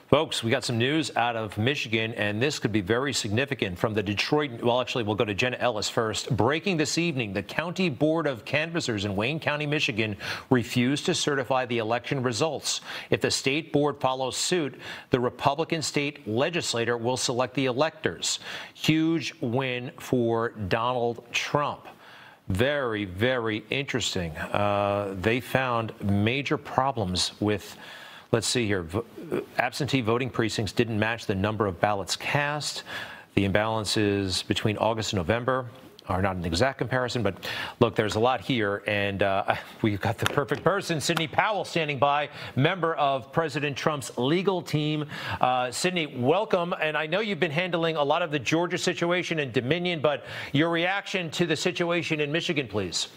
Folks, we got some news out of Michigan, and this could be very significant from the Detroit. Well, actually, we'll go to Jenna Ellis first. Breaking this evening, the County Board of Canvassers in Wayne County, Michigan, refused to certify the election results. If the state board follows suit, the Republican state legislator will select the electors. Huge win for Donald Trump. Very, very interesting. They found major problems with, let's see here, absentee voting precincts didn't match the number of ballots cast. The imbalances between August and November are not an exact comparison, but look, there's a lot here, and we've got the perfect person, Sidney Powell, standing by, member of President Trump's legal team. Sidney, welcome, and I know you've been handling a lot of the Georgia situation in Dominion, but your reaction to the situation in Michigan, please.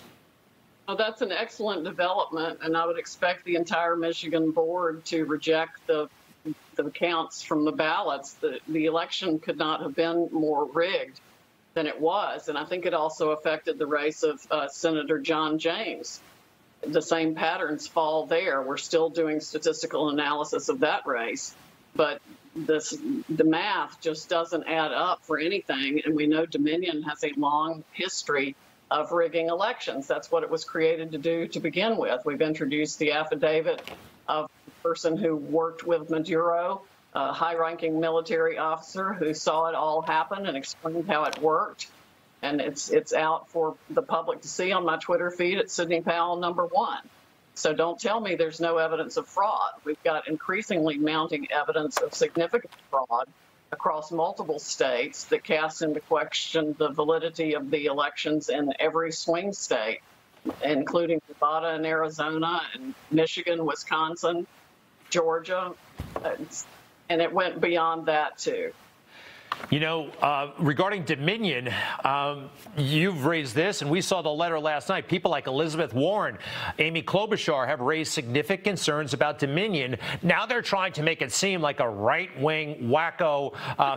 Well, that's an excellent development, and I would expect the entire Michigan board to reject the counts from the ballots. The election could not have been more rigged than it was, and I think it also affected the race of Senator John James. The same patterns fall there. We're still doing statistical analysis of that race, but the math just doesn't add up for anything, and we know Dominion has a long history of rigging elections. That's what it was created to do to begin with. We've introduced the affidavit of the person who worked with Maduro, a high-ranking military officer who saw it all happen and explained how it worked. And it's out for the public to see on my Twitter feed at Sidney Powell #1. So don't tell me there's no evidence of fraud. We've got increasingly mounting evidence of significant fraud across multiple states that casts into question the validity of the elections in every swing state, including Nevada and Arizona and Michigan, Wisconsin, Georgia, and it went beyond that too. You know, regarding Dominion, you've raised this, and we saw the letter last night. People like Elizabeth Warren, Amy Klobuchar have raised significant concerns about Dominion. Now they're trying to make it seem like a right-wing, wacko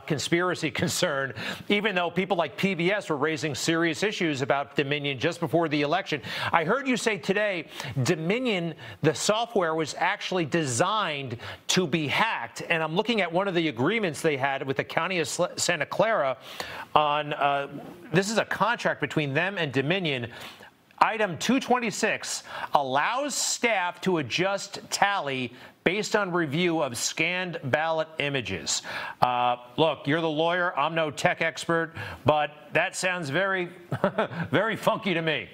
conspiracy concern, even though people like PBS were raising serious issues about Dominion just before the election. I heard you say today Dominion, the software, was actually designed to be hacked, and I'm looking at one of the agreements they had with the County of Santa Clara on, this is a contract between them and Dominion. Item 226 allows staff to adjust tally based on review of scanned ballot images. Look, you're the lawyer. I'm no tech expert, but that sounds very, very funky to me.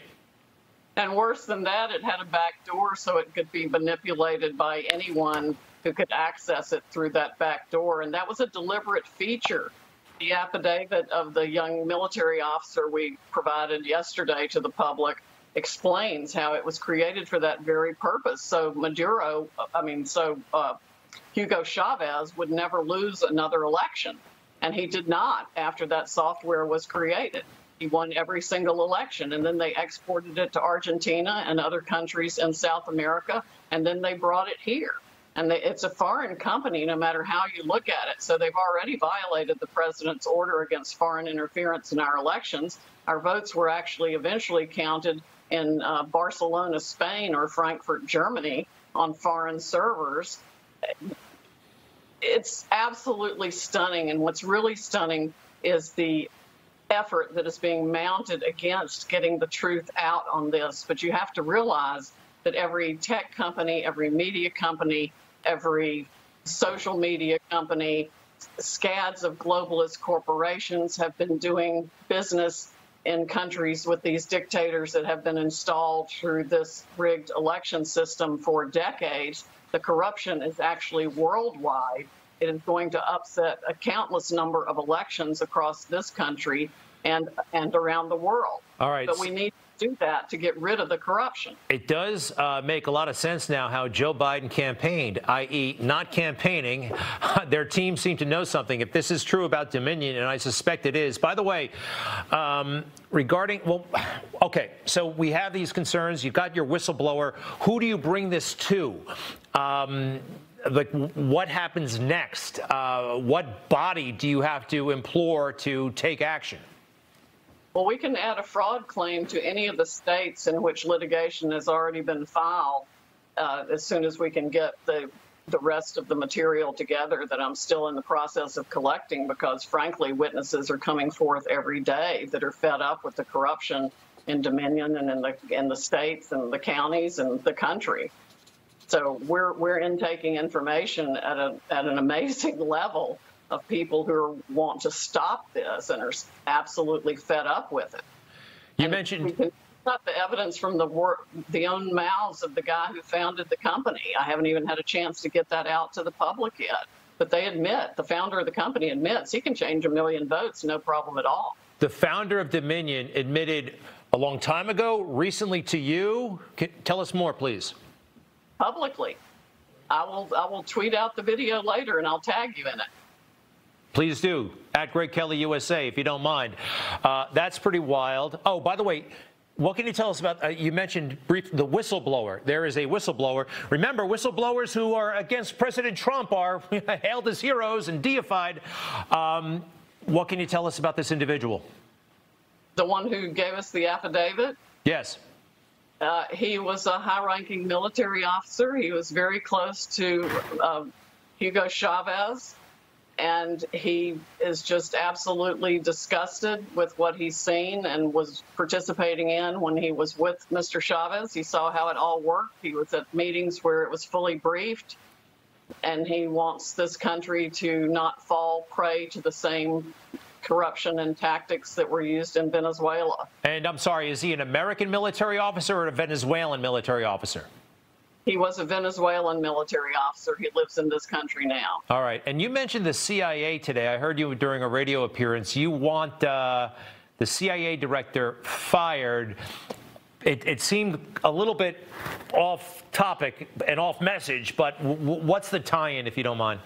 And worse than that, it had a back door so it could be manipulated by anyone who could access it through that back door. And that was a deliberate feature. The affidavit of the young military officer we provided yesterday to the public explains how it was created for that very purpose. So Hugo Chavez would never lose another election. And he did not after that software was created. He won every single election, and then they exported it to Argentina and other countries in South America, and then they brought it here. And it's a foreign company, no matter how you look at it. So they've already violated the president's order against foreign interference in our elections. Our votes were actually eventually counted in Barcelona, Spain, or Frankfurt, Germany, on foreign servers. It's absolutely stunning. And what's really stunning is the effort that is being mounted against getting the truth out on this. But you have to realize that every tech company, every media company, every social media company, scads of globalist corporations have been doing business in countries with these dictators that have been installed through this rigged election system for decades. The corruption is actually worldwide. It is going to upset a countless number of elections across this country and around the world. All right. But we need to do that to get rid of the corruption. It does make a lot of sense now how Joe Biden campaigned, i.e. not campaigning. Their team seemed to know something. If this is true about Dominion, and I suspect it is. By the way, regarding, well, okay, so we have these concerns. You've got your whistleblower. Who do you bring this to? Like, what happens next? What body do you have to implore to take action? Well, we can add a fraud claim to any of the states in which litigation has already been filed as soon as we can get the the rest of the material together that I'm still in the process of collecting, because frankly, witnesses are coming forth every day that are fed up with the corruption in Dominion and in the states and the counties and the country. So we're intaking information at an amazing level of people who want to stop this and are absolutely fed up with it. You mentioned got the evidence from the own mouths of the guy who founded the company. I haven't even had a chance to get that out to the public yet. But they admit, the founder of the company admits he can change 1 million votes, no problem at all. The founder of Dominion admitted a long time ago, recently to you. Tell us more, please. Publicly. I will tweet out the video later and I'll tag you in it. Please do. At Greg Kelly USA, if you don't mind. That's pretty wild. Oh, by the way, what can you tell us about, you mentioned the whistleblower. There is a whistleblower. Remember, whistleblowers who are against President Trump are hailed as heroes and deified. What can you tell us about this individual? The one who gave us the affidavit? Yes. He was a high-ranking military officer. He was very close to Hugo Chavez. And he is just absolutely disgusted with what he's seen and was participating in when he was with Mr. Chavez. He saw how it all worked. He was at meetings where it was fully briefed. And he wants this country to not fall prey to the same corruption and tactics that were used in Venezuela. And I'm sorry, is he an American military officer or a Venezuelan military officer? He was a Venezuelan military officer. He lives in this country now. All right. And you mentioned the CIA today. I heard you during a radio appearance. You want the CIA director fired. It seemed a little bit off topic and off message, but what's the tie-in, if you don't mind?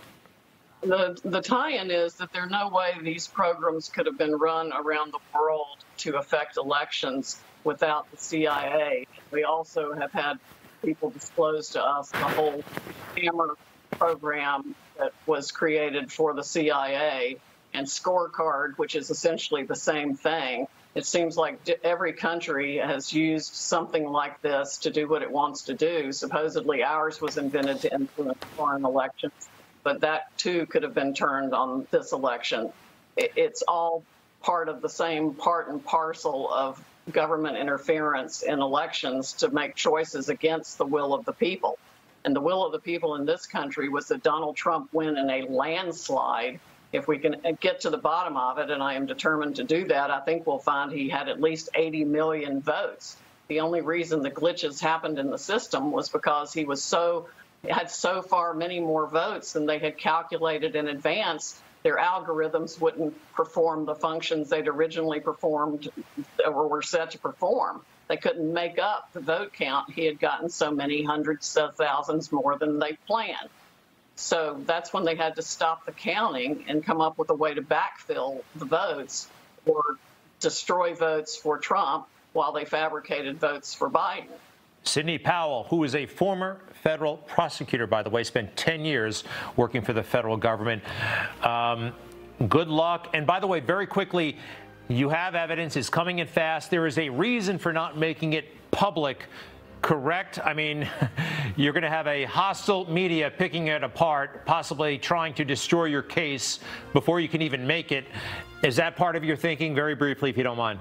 The tie-in is that there's no way these programs could have been run around the world to affect elections without the CIA. We also have had people disclose to us the whole Hammer program that was created for the CIA and Scorecard, which is essentially the same thing. It seems like every country has used something like this to do what it wants to do. Supposedly ours was invented to influence foreign elections, but that too could have been turned on this election. It's all part of the same part and parcel of government interference in elections to make choices against the will of the people. And the will of the people in this country was that Donald Trump win in a landslide. If we can get to the bottom of it, and I am determined to do that, I think we'll find he had at least 80 million votes. The only reason the glitches happened in the system was because he was had so far many more votes than they had calculated in advance. Their algorithms wouldn't perform the functions they'd originally performed or were set to perform. They couldn't make up the vote count. He had gotten so many hundreds of thousands more than they planned. So that's when they had to stop the counting and come up with a way to backfill the votes or destroy votes for Trump while they fabricated votes for Biden. Sidney Powell, who is a former federal prosecutor, by the way, spent 10 years working for the federal government. Good luck. And by the way, very quickly, you have evidence. It's coming in fast. There is a reason for not making it public, correct? I mean, you're going to have a hostile media picking it apart, possibly trying to destroy your case before you can even make it. Is that part of your thinking? Very briefly, if you don't mind.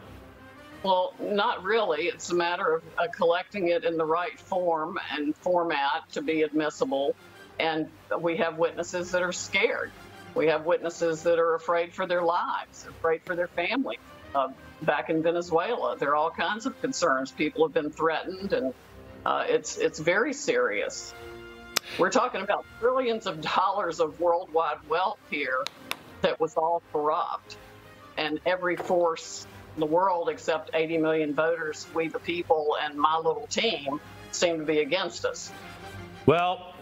Well, not really. It's a matter of collecting it in the right form and format to be admissible. And we have witnesses that are scared. We have witnesses that are afraid for their lives, afraid for their families. Back in Venezuela, there are all kinds of concerns. People have been threatened, and it's very serious. We're talking about trillions of dollars of worldwide wealth here that was all corrupt. And every force in the world except 80 million voters, we the people, and my little team seem to be against us. Well,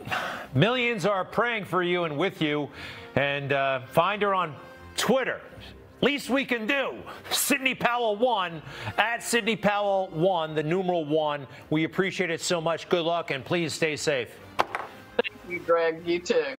millions are praying for you and with you. And find her on Twitter. Least we can do. Sidney Powell 1, at Sidney Powell 1, the numeral 1. We appreciate it so much. Good luck, and please stay safe. Thank you, Greg. You too.